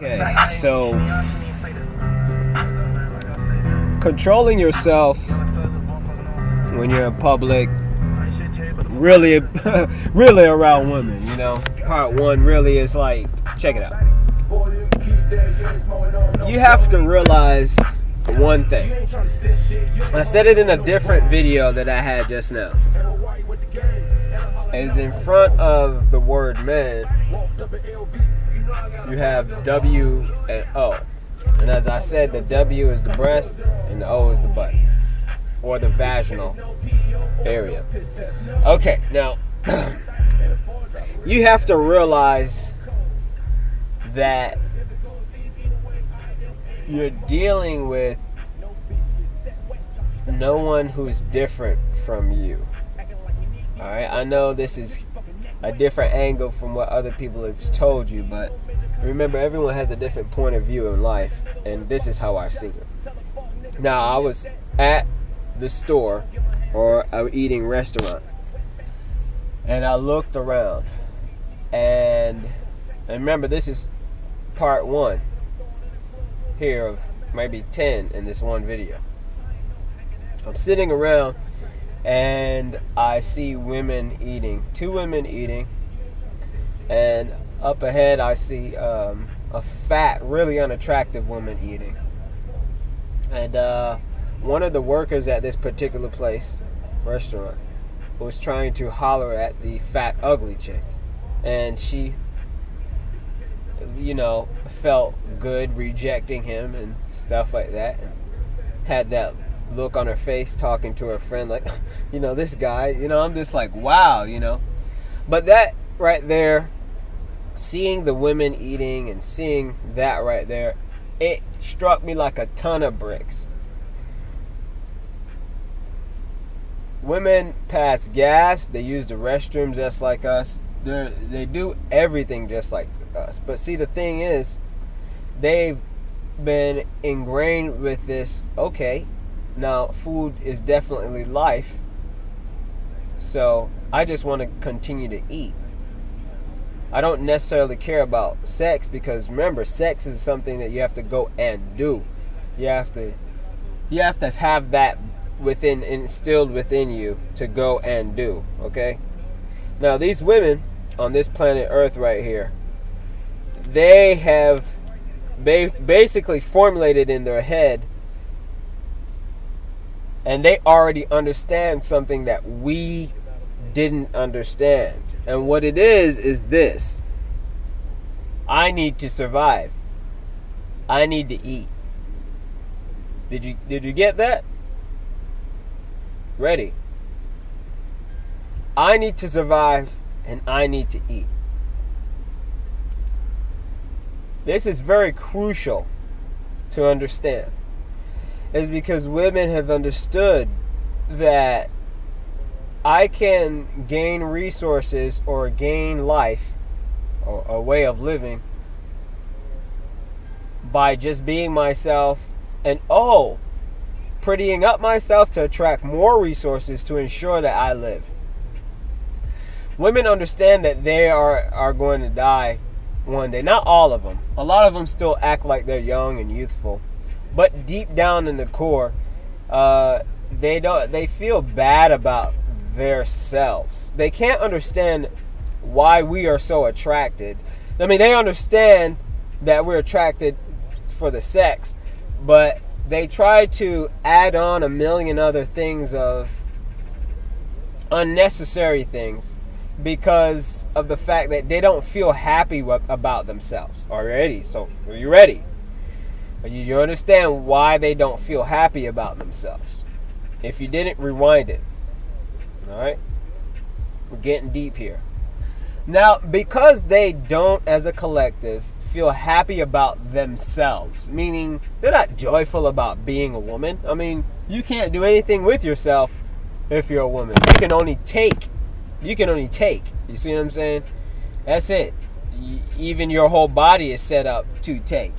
Okay, so controlling yourself when you're in public, really, really around women, part one really is like, check it out. You have to realize one thing. I said it in a different video that I had just now. Is in front of the word man, you have W and O. And as I said, the W is the breast and the O is the butt, or the vaginal area. Okay, now, you have to realize that you're dealing with no one who's different from you. Alright, I know this is a different angle from what other people have told you, but remember, everyone has a different point of view in life, and this is how I see it. Now, I was at the store, or an eating restaurant, and I looked around, and remember, this is part one here of maybe 10 in this one video. I'm sitting around, and I see women eating, two women eating, and up ahead I see a fat, really unattractive woman eating. And one of the workers at this particular restaurant, was trying to holler at the fat, ugly chick. And she, felt good rejecting him and stuff like that. And had that look on her face talking to her friend like, this guy, I'm just like, wow, But that right there, seeing the women eating and seeing that right there, it struck me like a ton of bricks. Women pass gas, they use the restrooms just like us. They do everything just like us. But see, the thing is, they've been ingrained with this, okay, now food is definitely life, so I just want to continue to eat. I don't necessarily care about sex, because remember, sex is something that you have to go and do. You have to have that instilled within you to go and do, okay? Now, these women on this planet Earth right here, they have basically formulated in their head, and they already understand something that we didn't understand. And what it is this: I need to survive. I need to eat. Did you get that? Ready? I need to survive, and I need to eat. This is very crucial to understand. Is because women have understood that I can gain resources or gain life or a way of living by just being myself and prettying up myself to attract more resources to ensure that I live. Women understand that they are going to die one day. Not all of them. A lot of them still act like they're young and youthful. But deep down in the core, they feel bad about themselves. They can't understand why we are so attracted. I mean, they understand that we're attracted for the sex, but they try to add on a million other things of unnecessary things because of the fact that they don't feel happy about themselves already. So, are you ready? You understand why they don't feel happy about themselves. If you didn't, rewind it. Alright? We're getting deep here. Now, because they don't, as a collective, feel happy about themselves, meaning they're not joyful about being a woman. I mean, you can't do anything with yourself if you're a woman. You can only take. You see what I'm saying? That's it. Even your whole body is set up to take.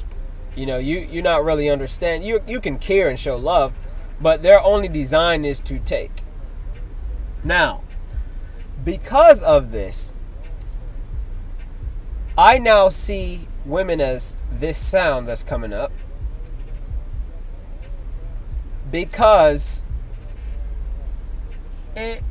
You not really understand. You can care and show love, but their only design is to take. Now, because of this, I now see women as this sound that's coming up because it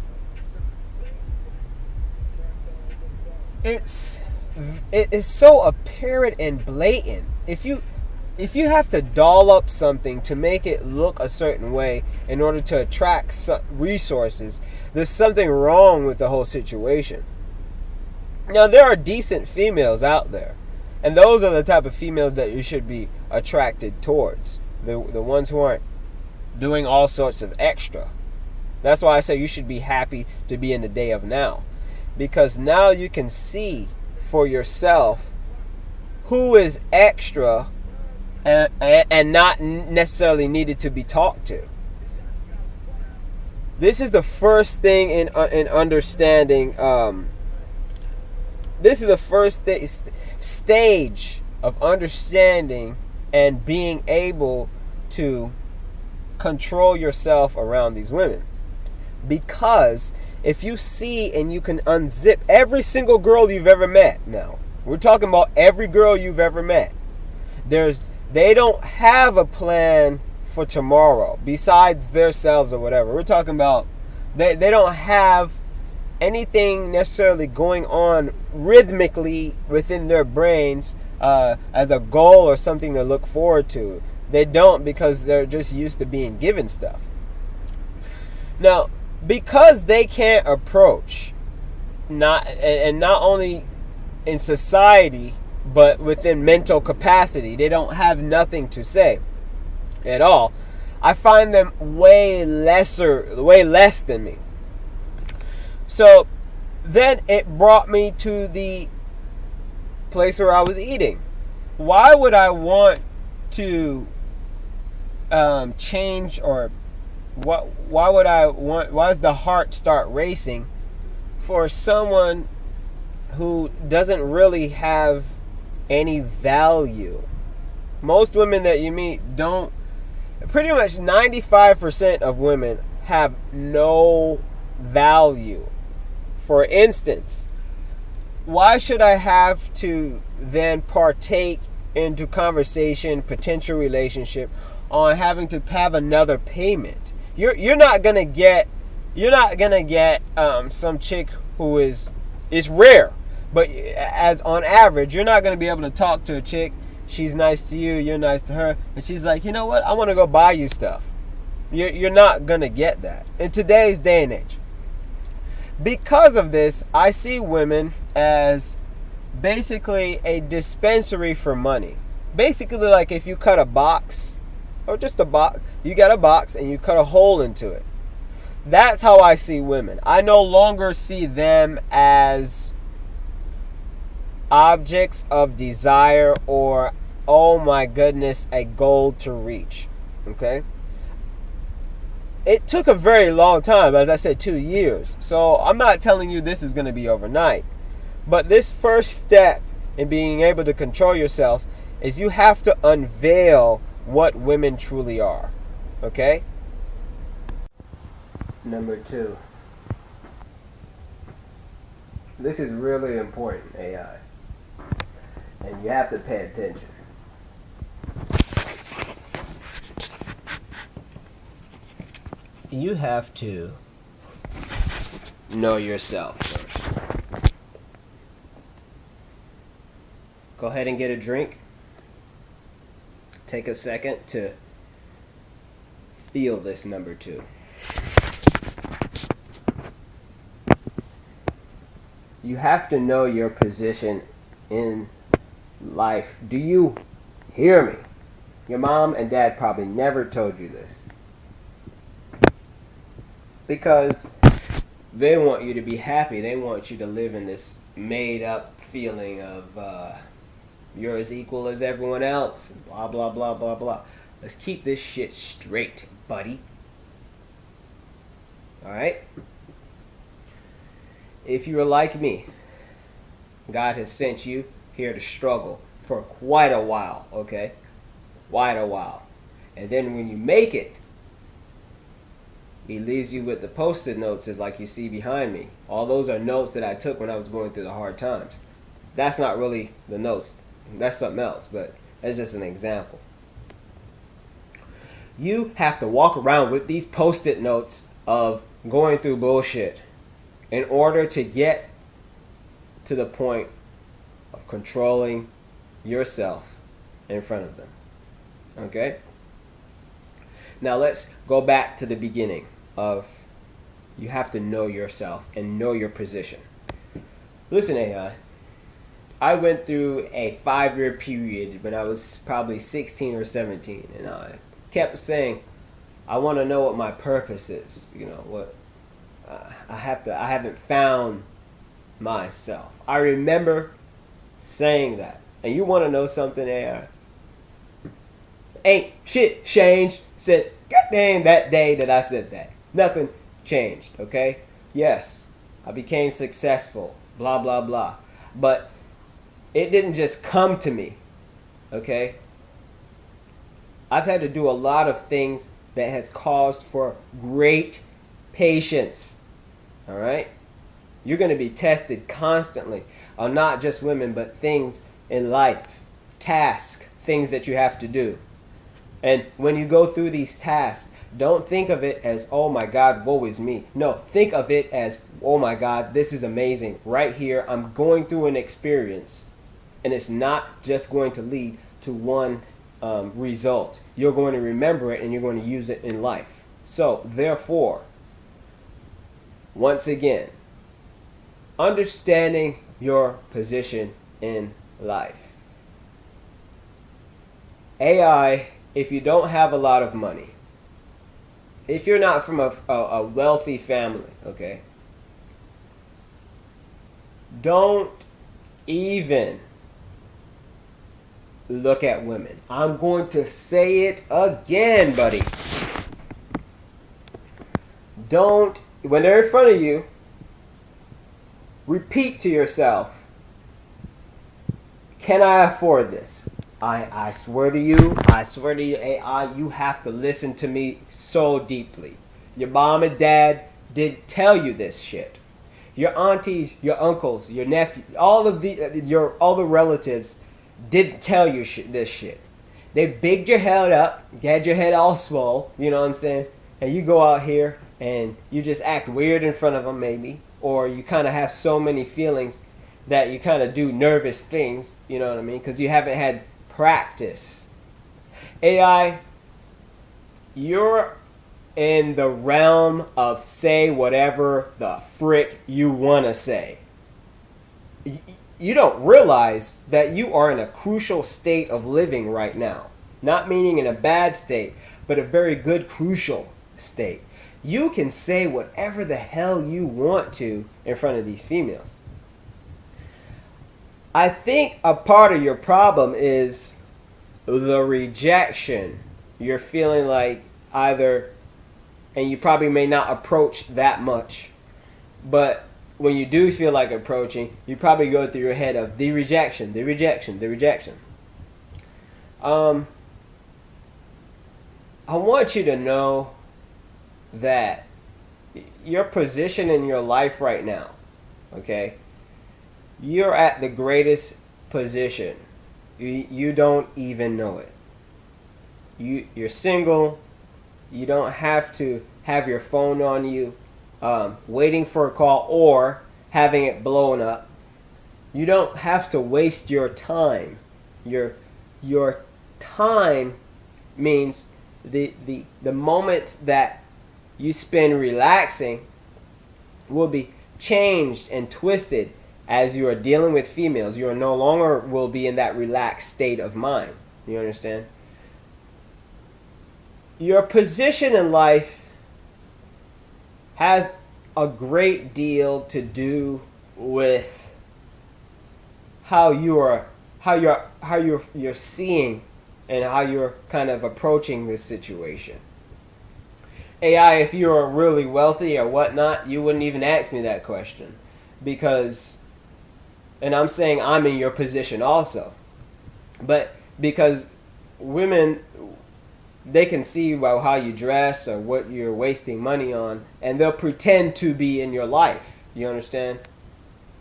is so apparent and blatant. If you have to doll up something to make it look a certain way in order to attract resources, there's something wrong with the whole situation. Now, there are decent females out there, and those are the type of females that you should be attracted towards. The ones who aren't doing all sorts of extra. That's why I say you should be happy to be in the day of now. Because now you can see for yourself who is extra and not necessarily needed to be talked to. This is the first thing in understanding. This is the first stage of understanding and being able to control yourself around these women. Because if you see and you can unzip every single girl you've ever met, now we're talking about every girl you've ever met, they don't have a plan for tomorrow besides themselves or whatever. We're talking about they don't have anything necessarily going on rhythmically within their brains as a goal or something to look forward to. They don't, because they're just used to being given stuff. Now, because they can't approach, not only in society, but within mental capacity, they don't have nothing to say at all. I find them way less than me. So then it brought me to the place where I was eating. Why would I want to change, or why does the heart start racing for someone who doesn't really have any value? Most women that you meet don't. Pretty much 95% of women have no value. For instance, why should I have to then partake into conversation, potential relationship, on having to have another payment? You're not gonna get some chick who is rare, but as on average, you're not gonna be able to talk to a chick. She's nice to you, you're nice to her, and she's like, you know what? I want to go buy you stuff. You're not gonna get that in today's day and age. Because of this, I see women as basically a dispensary for money. Basically, like if you cut a box, or just a box, you got a box and you cut a hole into it. That's how I see women. I no longer see them as objects of desire or, oh my goodness, a goal to reach. Okay? It took a very long time, as I said, 2 years. So I'm not telling you this is going to be overnight. But this first step in being able to control yourself is you have to unveil what women truly are. Okay? Number 2. This is really important, AI. And you have to pay attention. You have to know yourself first. Go ahead and get a drink. Take a second to feel this number 2. You have to know your position in life. Do you hear me? Your mom and dad probably never told you this, because they want you to be happy. They want you to live in this made up feeling of you're as equal as everyone else, blah blah blah blah blah. Let's keep this shit straight, buddy. Alright? If you are like me, God has sent you here to struggle for quite a while, okay? Quite a while. And then when you make it, He leaves you with the post-it notes like you see behind me. All those are notes that I took when I was going through the hard times. That's not really the notes That's something else, but that's just an example. You have to walk around with these post-it notes of going through bullshit in order to get to the point of controlling yourself in front of them. Okay? Now let's go back to the beginning of you have to know yourself and know your position. Listen, AI. I went through a 5-year period when I was probably 16 or 17, and I kept saying, I want to know what my purpose is. You know what? I haven't found myself. I remember saying that. And you want to know something, AI? Ain't shit changed since goddamn that day that I said that. Nothing changed, okay? Yes, I became successful, blah, blah, blah. But it didn't just come to me, okay? I've had to do a lot of things that have caused for great patience, all right? You're going to be tested constantly on not just women, but things in life, tasks, things that you have to do. And when you go through these tasks, don't think of it as, oh my God, woe is me. No, think of it as, oh my God, this is amazing. Right here, I'm going through an experience, and it's not just going to lead to one result. You're going to remember it, and you're going to use it in life. So, therefore, once again, understanding your position in life. AI, if you don't have a lot of money, if you're not from a wealthy family, okay, don't even look at women. I'm going to say it again, buddy. Don't, when they're in front of you, repeat to yourself, can I afford this? I swear to you, AI, you have to listen to me so deeply. Your mom and dad did tell you this shit. Your aunties, your uncles, your nephew, all the relatives didn't tell you this shit. They bigged your head up, had your head all swole, you know what I'm saying? And you go out here and you just act weird in front of them maybe, or you kind of have so many feelings that you kind of do nervous things, you know what I mean? Because you haven't had practice. AI, you're in the realm of say whatever the frick you want to say. You don't realize that you are in a crucial state of living right now. Not meaning in a bad state, but a very good crucial state. You can say whatever the hell you want to in front of these females. I think a part of your problem is the rejection. You're feeling like either, and you probably may not approach that much, but when you do feel like approaching, you probably go through your head of the rejection, the rejection, the rejection. I want you to know that your position in your life right now, okay, you're at the greatest position. You don't even know it. You're single. You don't have to have your phone on you, waiting for a call or having it blown up. You don't have to waste your time. Your time means the moments that you spend relaxing will be changed and twisted as you are dealing with females. You are no longer will be in that relaxed state of mind. You understand? Your position in life has a great deal to do with how you're seeing and how you're kind of approaching this situation. AI, if you were really wealthy or whatnot, you wouldn't even ask me that question. Because, and I'm saying I'm in your position also. But because women, they can see well how you dress or what you're wasting money on, and they'll pretend to be in your life. You understand?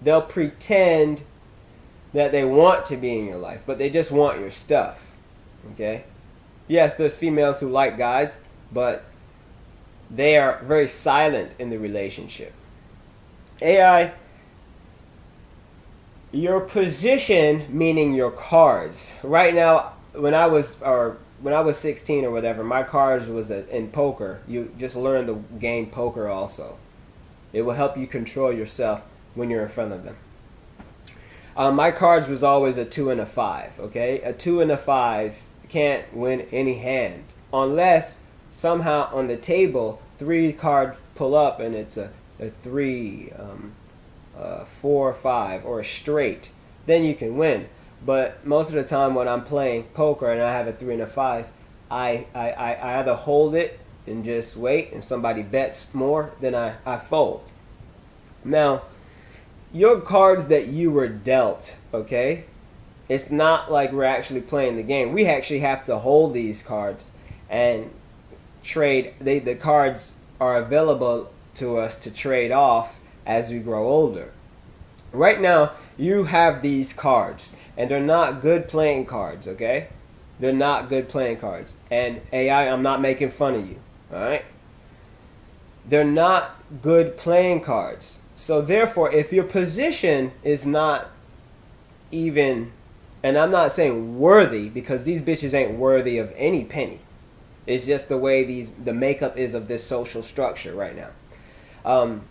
They'll pretend that they want to be in your life, but they just want your stuff. Okay? Yes, there's females who like guys, but they are very silent in the relationship. AI, your position, meaning your cards. Right now, when I was 16 or whatever, my cards was in poker. You just learn the game poker also. It will help you control yourself when you're in front of them. My cards was always a 2 and a 5. Okay, a 2 and a 5 can't win any hand unless somehow on the table 3 cards pull up and it's a 3, 4, 5, or a straight. Then you can win. But most of the time when I'm playing poker and I have a 3 and a 5, I either hold it and just wait, and somebody bets more, then I fold. Now, your cards that you were dealt, okay? It's not like we're actually playing the game. We actually have to hold these cards and trade. The cards are available to us to trade off as we grow older. Right now, you have these cards, and they're not good playing cards, okay? They're not good playing cards. And AI, I'm not making fun of you, all right? They're not good playing cards. So therefore, if your position is not even, and I'm not saying worthy, because these bitches ain't worthy of any penny. It's just the way the makeup is of this social structure right now.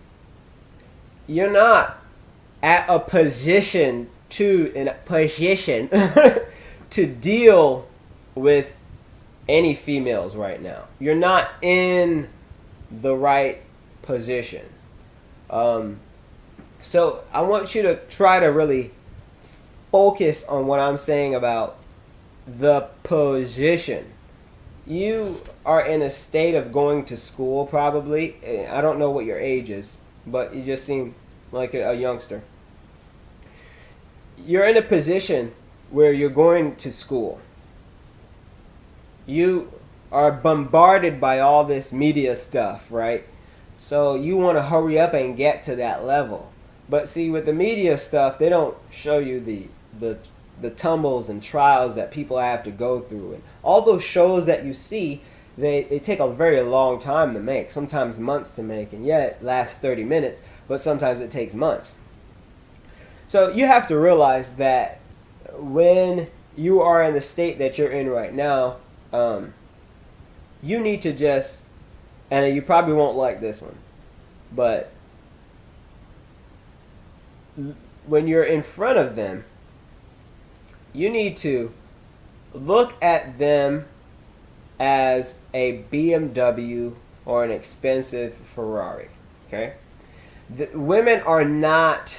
You're not at a position to deal with any females right now. You're not in the right position. So I want you to try to really focus on what I'm saying about the position. You are in a state of going to school probably. I don't know what your age is, but you just seem like a youngster. You're in a position where you're going to school. You are bombarded by all this media stuff, right? So you want to hurry up and get to that level. But see, with the media stuff, they don't show you the tumbles and trials that people have to go through. And all those shows that you see, they take a very long time to make, sometimes months to make, and yet it lasts 30 minutes, but sometimes it takes months. So you have to realize that when you are in the state that you're in right now, you need to just, and you probably won't like this one, but when you're in front of them, you need to look at them as a BMW or an expensive Ferrari, okay? The women are not,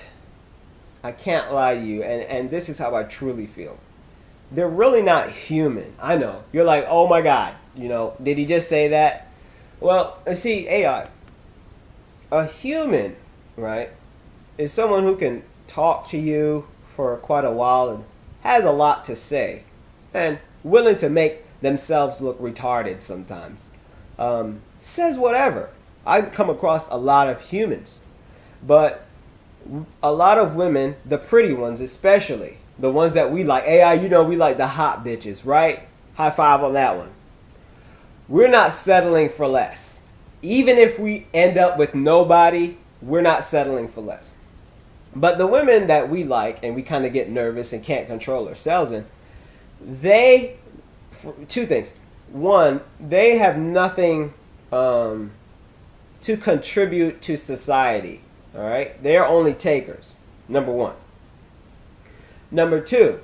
I can't lie to you, and this is how I truly feel. They're really not human. I know. You're like, oh my God, did he just say that? Well, see, AI, a human, right, is someone who can talk to you for quite a while and has a lot to say and willing to make themselves look retarded sometimes. Says whatever. I've come across a lot of humans, but a lot of women, the pretty ones especially, the ones that we like, AI, we like the hot bitches, right? High five on that one. We're not settling for less. Even if we end up with nobody, we're not settling for less. But the women that we like and we kind of get nervous and can't control ourselves in, two things. One, they have nothing to contribute to society. All right? They're only takers, number one. Number two,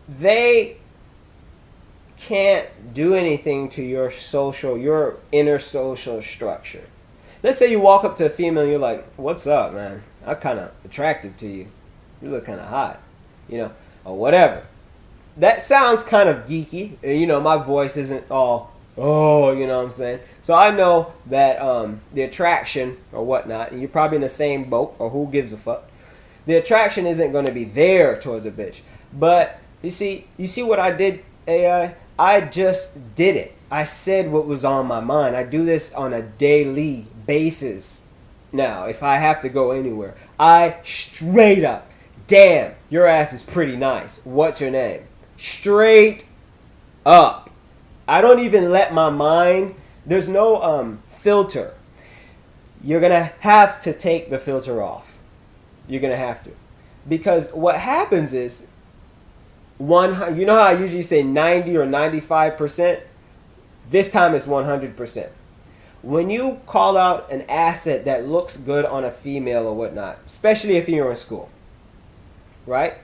they can't do anything to your inner social structure. Let's say you walk up to a female and you're like, what's up, man? I'm kind of attractive to you. You look kind of hot, or whatever. That sounds kind of geeky. My voice isn't all, oh, you know what I'm saying? So I know that the attraction or whatnot, and you're probably in the same boat, or who gives a fuck, the attraction isn't going to be there towards a bitch. But you see what I did, AI? I just did it. I said what was on my mind. I do this on a daily basis now. If I have to go anywhere, I straight up, damn, your ass is pretty nice. What's your name? Straight up. I don't even let my mind, there's no filter. You're going to have to take the filter off. You're going to have to. Because what happens is, you know how I usually say 90 or 95%? This time it's 100%. When you call out an asset that looks good on a female or whatnot, especially if you're in school, right?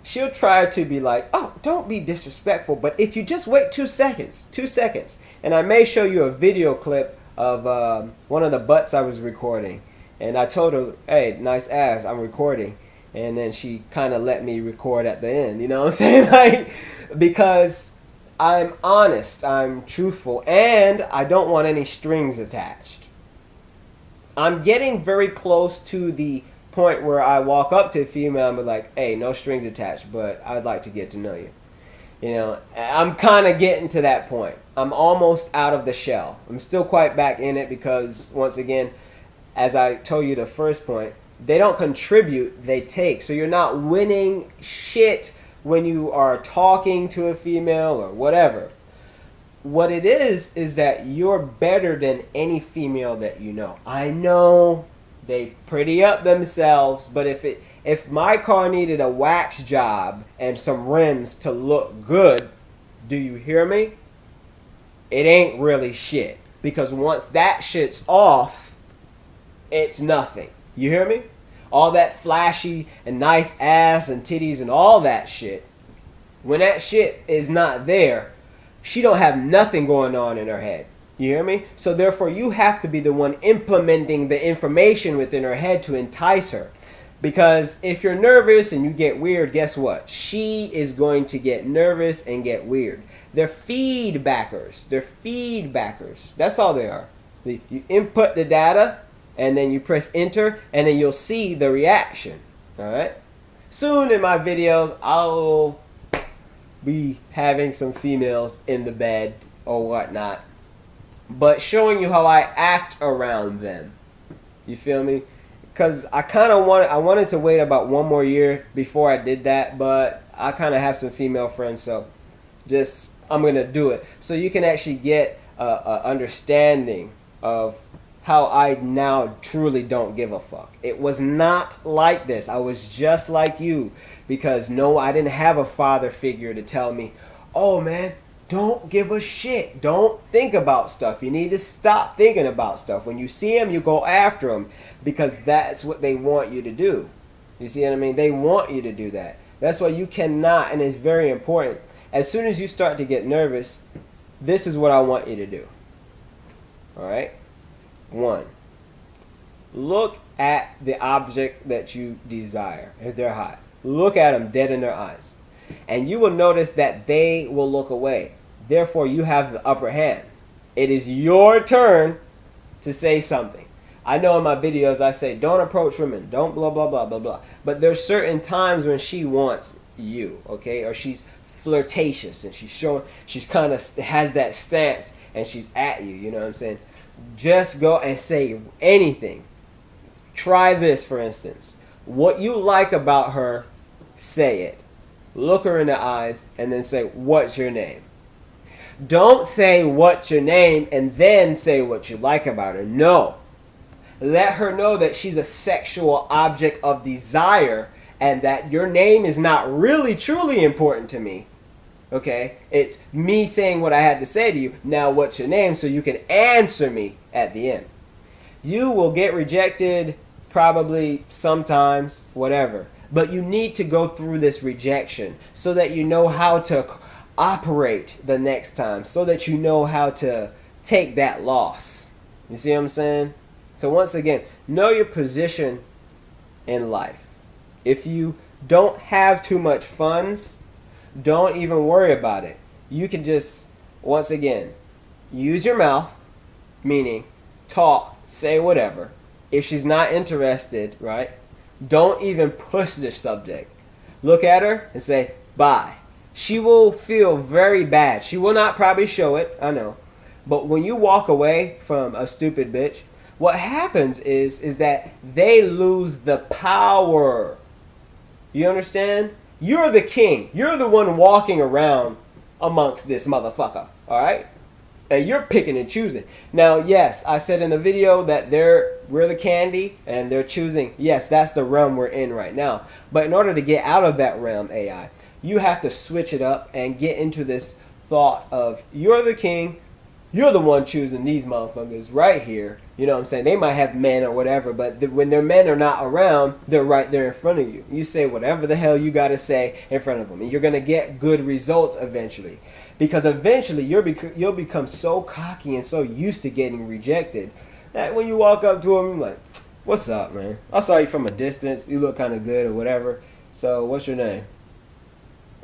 She'll try to be like, oh, don't be disrespectful. But if you just wait 2 seconds, and I may show you a video clip of one of the butts I was recording. And I told her, hey, nice ass, I'm recording. And then she kind of let me record at the end, you know what I'm saying? Like, because I'm honest, I'm truthful, and I don't want any strings attached. I'm getting very close to the point where I walk up to a female and be like, hey, no strings attached, but I'd like to get to know you. You know, I'm kind of getting to that point. I'm almost out of the shell. I'm still quite back in it because, once again, as I told you the first point, they don't contribute, they take. So you're not winning shit when you are talking to a female or whatever. What it is that you're better than any female that you know. I know they pretty up themselves, but if my car needed a wax job and some rims to look good, do you hear me? It ain't really shit. Because once that shit's off, it's nothing. You hear me? All that flashy and nice ass and titties and all that shit, when that shit is not there, she don't have nothing going on in her head. You hear me? So therefore, you have to be the one implementing the information within her head to entice her. Because if you're nervous and you get weird, guess what? She is going to get nervous and get weird. They're feedbackers. That's all they are. You input the data, and then you press enter, and then you'll see the reaction. Alright? Soon in my videos, I'll be having some females in the bed or whatnot, but showing you how I act around them. You feel me? Because I wanted to wait about 1 more year before I did that, but I kind of have some female friends, so I'm going to do it. So you can actually get a understanding of how I now truly don't give a fuck. It was not like this. I was just like you. Because no, I didn't have a father figure to tell me, oh man, don't give a shit. Don't think about stuff. You need to stop thinking about stuff. When you see them, you go after them. Because that's what they want you to do. You see what I mean? They want you to do that. That's why you cannot, and it's very important. As soon as you start to get nervous, this is what I want you to do. Alright? 1. Look at the object that you desire. If they're hot, look at them dead in their eyes. And you will notice that they will look away. Therefore, you have the upper hand. It is your turn to say something. I know in my videos I say, don't approach women. Don't blah, blah, blah, blah, blah. But there's certain times when she wants you, okay? Or she's flirtatious and she's kind of has that stance and she's at you, you know what I'm saying? Just go and say anything. Try this, for instance. What you like about her, say it. Look her in the eyes and then say, what's your name? Don't say what's your name and then say what you like about her. No. Let her know that she's a sexual object of desire and that your name is not really truly important to me. Okay? It's me saying what I had to say to you. Now what's your name so you can answer me at the end. You will get rejected probably sometimes, whatever. But you need to go through this rejection so that you know how to operate the next time. So that you know how to take that loss. You see what I'm saying? So once again, know your position in life. If you don't have too much funds, don't even worry about it. You can just, once again, use your mouth, meaning talk, say whatever. If she's not interested, right, don't even push the subject. Look at her and say, bye. She will feel very bad. She will not probably show it, I know. But when you walk away from a stupid bitch, what happens is that they lose the power. You understand? You're the king. You're the one walking around amongst this motherfucker. All right? And you're picking and choosing. Now, yes, I said in the video that we're the candy and they're choosing. Yes, that's the realm we're in right now. But in order to get out of that realm, AI, you have to switch it up and get into this thought of you're the king. You're the one choosing these motherfuckers right here. You know what I'm saying? They might have men or whatever, but when their men are not around, they're right there in front of you. You say whatever the hell you got to say in front of them. And you're going to get good results eventually. Because eventually you'll become so cocky and so used to getting rejected that when you walk up to them, you're like, what's up, man? I saw you from a distance. You look kind of good or whatever. So what's your name?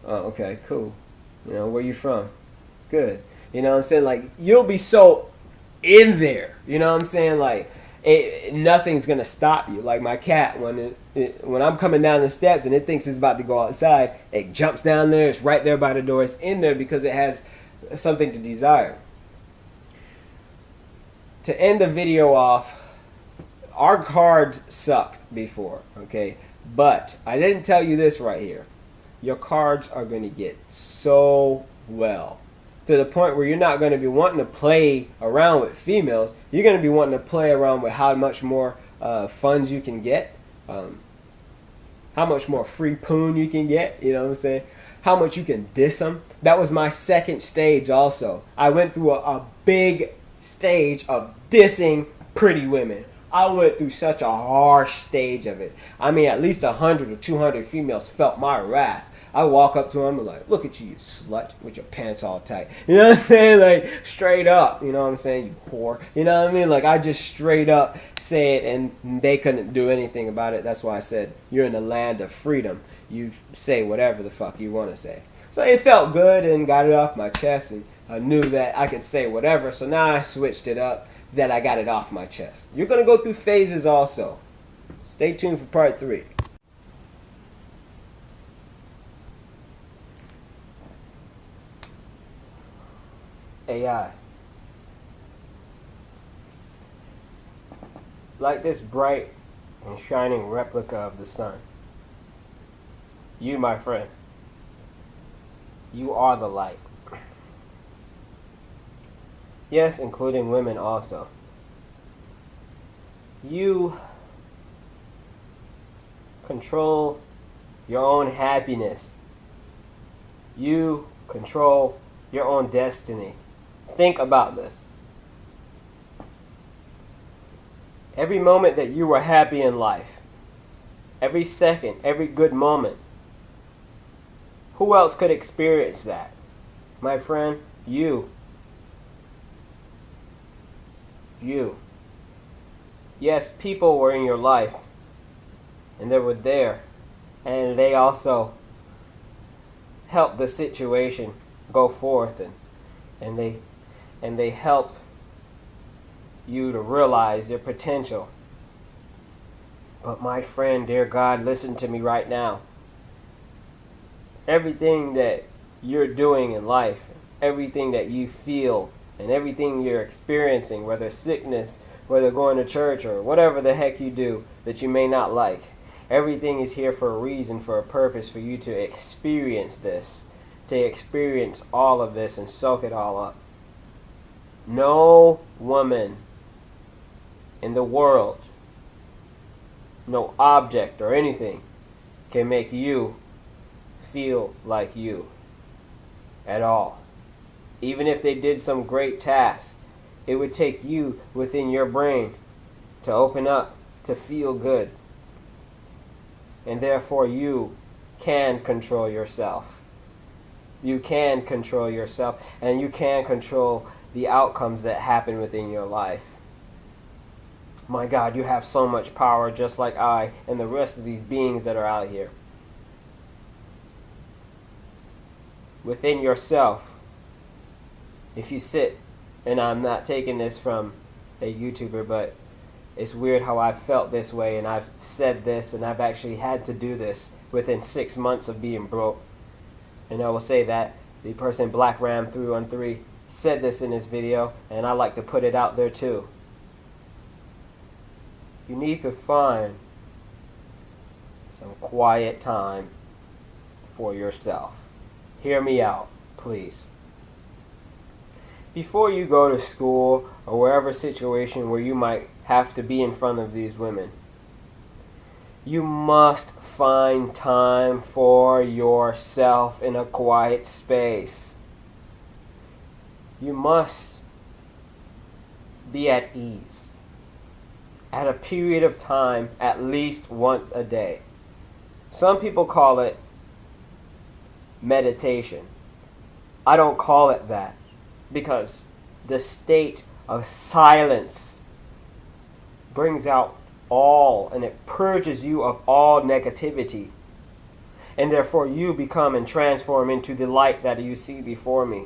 Oh, okay, cool. You know, where you from? Good. You know what I'm saying? Like, you'll be so in there. You know what I'm saying? Like, nothing's going to stop you. Like my cat, when I'm coming down the steps and it thinks it's about to go outside, it jumps down there. It's right there by the door. It's in there because it has something to desire. To end the video off, our cards sucked before, okay? But I didn't tell you this right here. Your cards are going to get so well. To the point where you're not going to be wanting to play around with females. You're going to be wanting to play around with how much more funds you can get. How much more free poon you can get. You know what I'm saying? How much you can diss them. That was my second stage also. I went through a big stage of dissing pretty women. I went through such a harsh stage of it. I mean, at least 100 or 200 females felt my wrath. I walk up to them and like, look at you, you slut, with your pants all tight. You know what I'm saying? Like, straight up. You know what I'm saying? You whore. You know what I mean? Like, I just straight up say it, and they couldn't do anything about it. That's why I said, you're in the land of freedom. You say whatever the fuck you want to say. So it felt good and got it off my chest, and I knew that I could say whatever. So now I switched it up, that I got it off my chest. You're going to go through phases also. Stay tuned for part 3. AI. Like this bright and shining replica of the sun. You, my friend, you are the light. Yes, including women also. You control your own happiness. You control your own destiny. Think about this. Every moment that you were happy in life, every second, every good moment, who else could experience that? My friend, you. You. Yes, people were in your life, and they were there, and they also helped the situation go forth, and they helped you to realize your potential. But my friend, dear God, listen to me right now. Everything that you're doing in life, everything that you feel, and everything you're experiencing, whether sickness, whether going to church, or whatever the heck you do that you may not like, everything is here for a reason, for a purpose, for you to experience this, to experience all of this and soak it all up. No woman in the world, no object or anything can make you feel like you at all. Even if they did some great task, it would take you within your brain to open up, to feel good. And therefore you can control yourself. You can control yourself, and you can control the outcomes that happen within your life. My God, you have so much power, just like I and the rest of these beings that are out here. Within yourself, if you sit, and I'm not taking this from a YouTuber, but it's weird how I've felt this way, and I've said this, and I've actually had to do this within 6 months of being broke. And I will say that the person Black Ram 313 said this in his video, and I like to put it out there too. You need to find some quiet time for yourself. Hear me out, please. Before you go to school or wherever situation where you might have to be in front of these women, you must find time for yourself in a quiet space. You must be at ease at a period of time at least once a day. Some people call it meditation. I don't call it that because the state of silence brings out all, and it purges you of all negativity, and therefore you become and transform into the light that you see before me.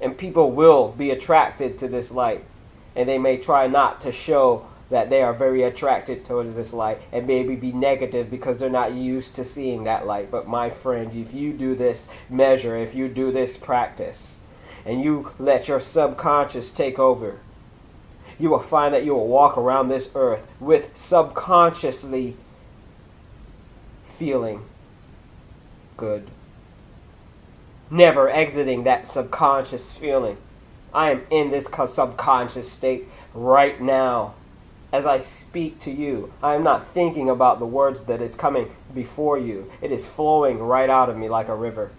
And people will be attracted to this light, and they may try not to show that they are very attracted towards this light, and maybe be negative because they're not used to seeing that light. But my friend, if you do this measure, if you do this practice, and you let your subconscious take over, you will find that you will walk around this earth with subconsciously feeling good. Never exiting that subconscious feeling. I am in this subconscious state right now. As I speak to you, I am not thinking about the words that is coming before you. It is flowing right out of me like a river.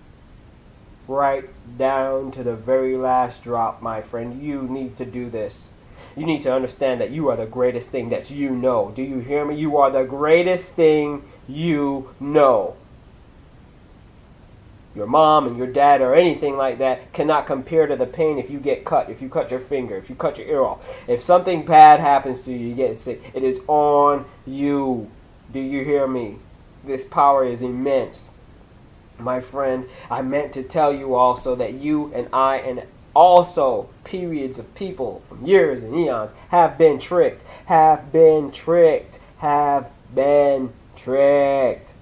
Right down to the very last drop, my friend. You need to do this. You need to understand that you are the greatest thing that you know. Do you hear me? You are the greatest thing you know. Your mom and your dad or anything like that cannot compare to the pain if you get cut, if you cut your finger, if you cut your ear off. If something bad happens to you, you get sick. It is on you. Do you hear me? This power is immense. My friend, I meant to tell you also that you and I and also periods of people from years and eons have been tricked, have been tricked, have been tricked.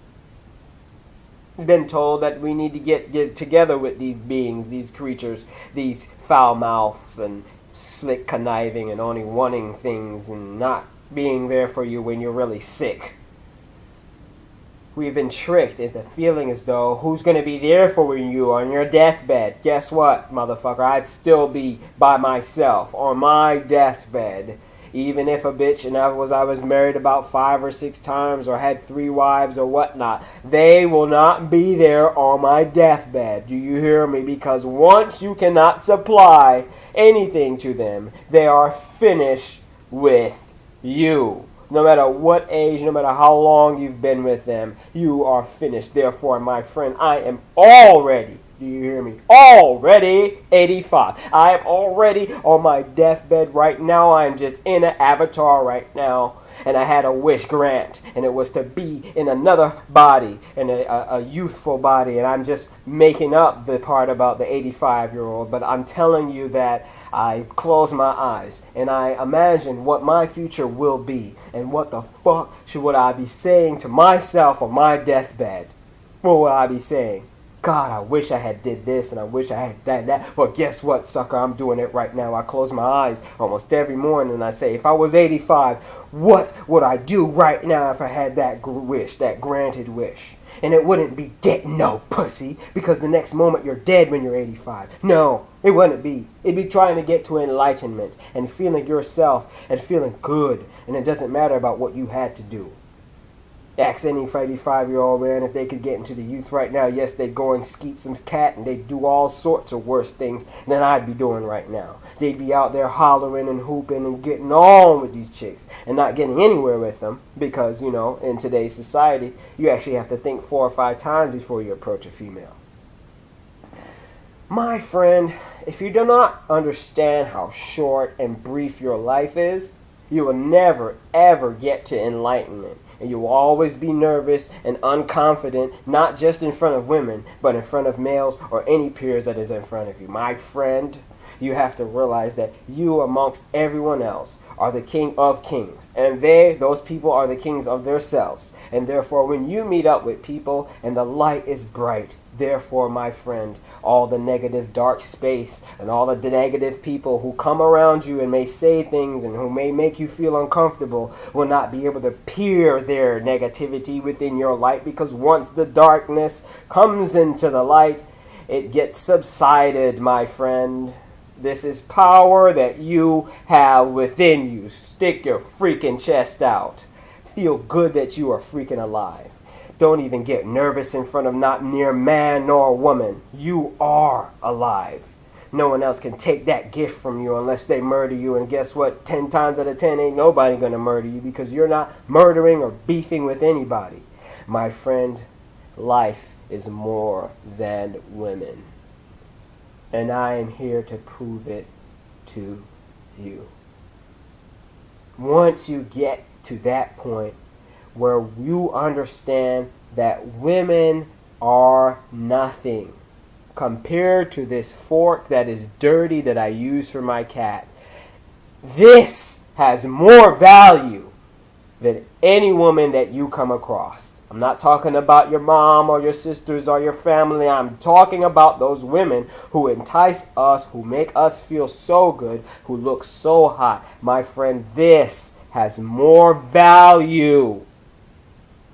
We've been told that we need to get together with these beings, these creatures, these foul mouths and slick conniving and only wanting things and not being there for you when you're really sick. We've been tricked into feeling as though who's going to be there for you on your deathbed? Guess what, motherfucker? I'd still be by myself on my deathbed. Even if a bitch and I was married about 5 or 6 times or had 3 wives or whatnot, they will not be there on my deathbed. Do you hear me? Because once you cannot supply anything to them, they are finished with you. No matter what age, no matter how long you've been with them, you are finished. Therefore, my friend, I am already, do you hear me? Already 85. I am already on my deathbed right now. I am just in an avatar right now. And I had a wish grant, and it was to be in another body, in a youthful body. And I'm just making up the part about the 85-year-old. But I'm telling you that I close my eyes, and I imagine what my future will be. And what the fuck would I be saying to myself on my deathbed? What would I be saying? God, I wish I had did this, and I wish I had done that. Well, guess what, sucker? I'm doing it right now. I close my eyes almost every morning, and I say, if I was 85, what would I do right now if I had that wish, that granted wish? And it wouldn't be get no pussy, because the next moment you're dead when you're 85. No, it wouldn't be. It'd be trying to get to enlightenment and feeling yourself and feeling good, and it doesn't matter about what you had to do. Ask any 85-year-old man if they could get into the youth right now. Yes, they'd go and skeet some cat and they'd do all sorts of worse things than I'd be doing right now. They'd be out there hollering and hooping and getting on with these chicks and not getting anywhere with them because, you know, in today's society, you actually have to think 4 or 5 times before you approach a female. My friend, if you do not understand how short and brief your life is, you will never, ever get to enlightenment. And you will always be nervous and unconfident, not just in front of women, but in front of males or any peers that is in front of you. My friend, you have to realize that you amongst everyone else are the king of kings. And those people are the kings of themselves. And therefore, when you meet up with people and the light is bright, Therefore, my friend, all the negative dark space and all the negative people who come around you and may say things and who may make you feel uncomfortable will not be able to peer their negativity within your light, because once the darkness comes into the light, it gets subsided, my friend. This is power that you have within you. Stick your freaking chest out. Feel good that you are freaking alive. Don't even get nervous in front of not near man nor woman. You are alive. No one else can take that gift from you unless they murder you. And guess what? 10 times out of 10, ain't nobody going to murder you, because you're not murdering or beefing with anybody. My friend, life is more than women. And I am here to prove it to you. Once you get to that point where you understand that women are nothing compared to this fork that is dirty that I use for my cat, this has more value than any woman that you come across. I'm not talking about your mom or your sisters or your family. I'm talking about those women who entice us, who make us feel so good, who look so hot. My friend, this has more value.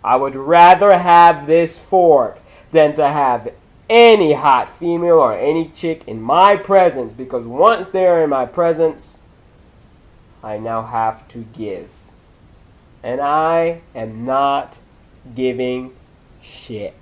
I would rather have this fork than to have any hot female or any chick in my presence, because once they're in my presence, I now have to give. And I am not giving shit.